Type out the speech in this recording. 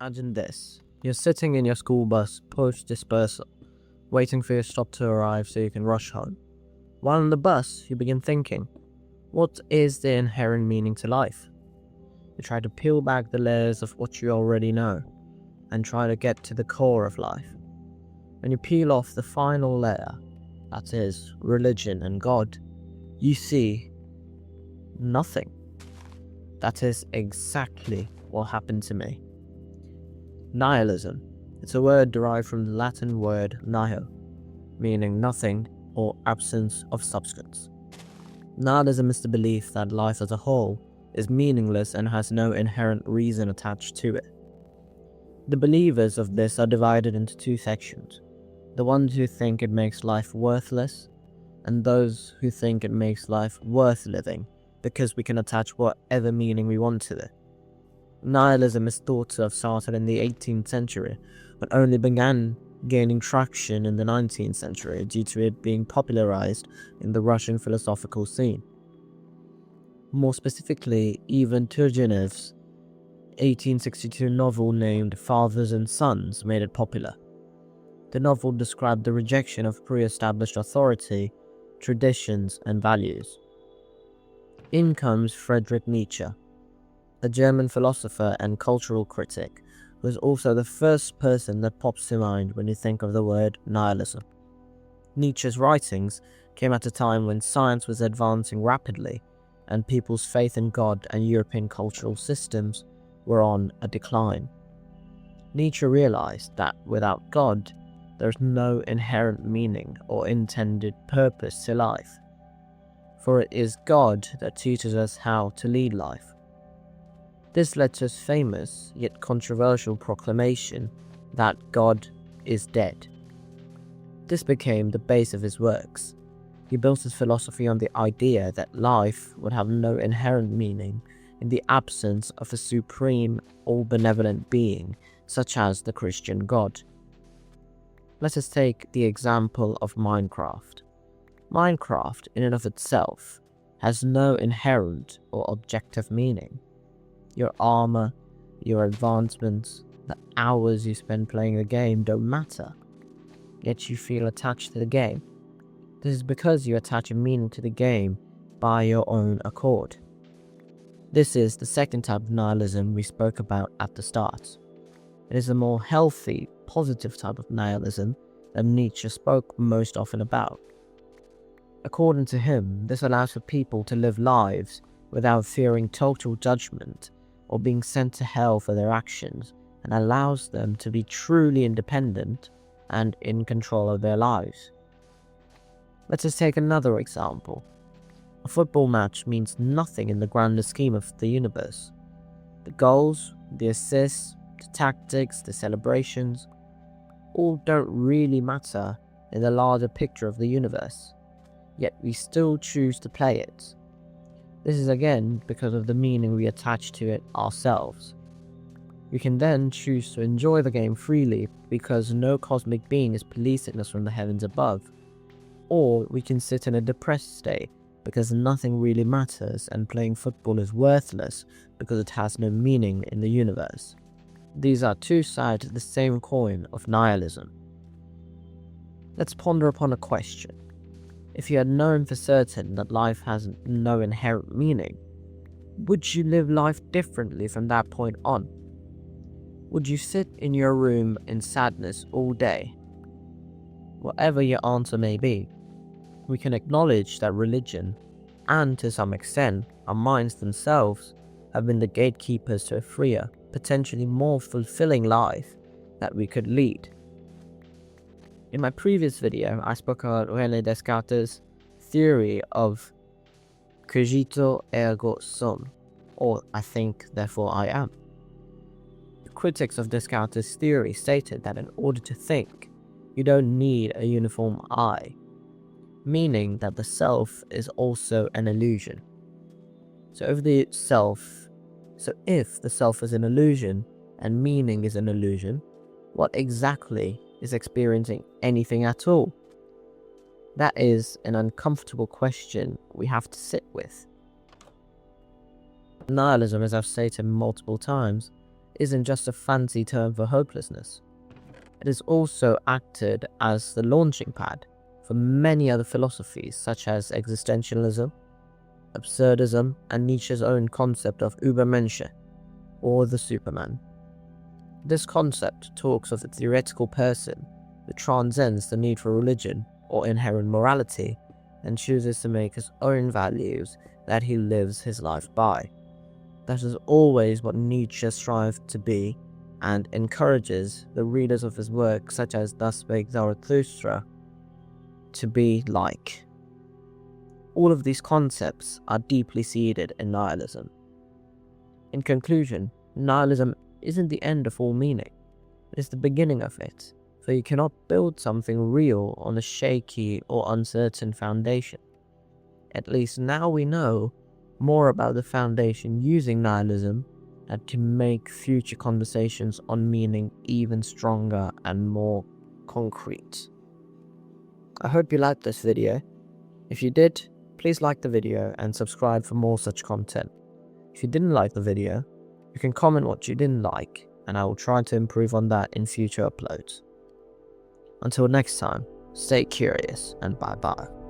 Imagine this. You're sitting in your school bus post-dispersal, waiting for your stop to arrive so you can rush home. While on the bus, you begin thinking, what is the inherent meaning to life? You try to peel back the layers of what you already know, and try to get to the core of life. When you peel off the final layer, that is, religion and God, you see nothing. That is exactly what happened to me. Nihilism. It's a word derived from the Latin word nihil, meaning nothing or absence of substance. Nihilism is the belief that life as a whole is meaningless and has no inherent reason attached to it. The believers of this are divided into two sections: the ones who think it makes life worthless, and those who think it makes life worth living because we can attach whatever meaning we want to it. Nihilism is thought to have started in the 18th century, but only began gaining traction in the 19th century due to it being popularized in the Russian philosophical scene. More specifically, Ivan Turgenev's 1862 novel named Fathers and Sons made it popular. The novel described the rejection of pre-established authority, traditions, and values. In comes Friedrich Nietzsche, a German philosopher and cultural critic, who is also the first person that pops to mind when you think of the word nihilism. Nietzsche's writings came at a time when science was advancing rapidly, and people's faith in God and European cultural systems were on a decline. Nietzsche realized that without God, there's no inherent meaning or intended purpose to life, for it is God that teaches us how to lead life. This led to his famous yet controversial proclamation that God is dead. This became the base of his works. He built his philosophy on the idea that life would have no inherent meaning in the absence of a supreme, all-benevolent being, such as the Christian God. Let us take the example of Minecraft. Minecraft, in and of itself, has no inherent or objective meaning. Your armor, your advancements, the hours you spend playing the game don't matter, yet you feel attached to the game. This is because you attach a meaning to the game by your own accord. This is the second type of nihilism we spoke about at the start. It is a more healthy, positive type of nihilism that Nietzsche spoke most often about. According to him, this allows for people to live lives without fearing total judgment or being sent to hell for their actions, and allows them to be truly independent and in control of their lives. Let us take another example. A football match means nothing in the grander scheme of the universe. The goals, the assists, the tactics, the celebrations, all don't really matter in the larger picture of the universe, yet we still choose to play it. This is again because of the meaning we attach to it ourselves. We can then choose to enjoy the game freely because no cosmic being is policing us from the heavens above, or we can sit in a depressed state because nothing really matters and playing football is worthless because it has no meaning in the universe. These are two sides of the same coin of nihilism. Let's ponder upon a question. If you had known for certain that life has no inherent meaning, would you live life differently from that point on? Would you sit in your room in sadness all day? Whatever your answer may be, we can acknowledge that religion, and to some extent our minds themselves, have been the gatekeepers to a freer, potentially more fulfilling life that we could lead. In my previous video, I spoke about René Descartes' theory of cogito ergo sum, or I think, therefore I am. The critics of Descartes' theory stated that in order to think, you don't need a uniform I, meaning that the self is also an illusion. So if the self is an illusion and meaning is an illusion, what exactly is experiencing anything at all? That is an uncomfortable question we have to sit with. Nihilism, as I've stated multiple times, isn't just a fancy term for hopelessness. It has also acted as the launching pad for many other philosophies such as existentialism, absurdism, and Nietzsche's own concept of Übermensch, or the Superman. This concept talks of the theoretical person who transcends the need for religion or inherent morality and chooses to make his own values that he lives his life by. That is always what Nietzsche strived to be, and encourages the readers of his work, such as Thus Spake Zarathustra, to be like. All of these concepts are deeply seated in nihilism. In conclusion, nihilism isn't the end of all meaning, it is the beginning of it, for you cannot build something real on a shaky or uncertain foundation. At least now we know more about the foundation using nihilism that can make future conversations on meaning even stronger and more concrete. I hope you liked this video. If you did, please like the video and subscribe for more such content. If you didn't like the video, you can comment what you didn't like, and I will try to improve on that in future uploads. Until next time, stay curious and bye bye.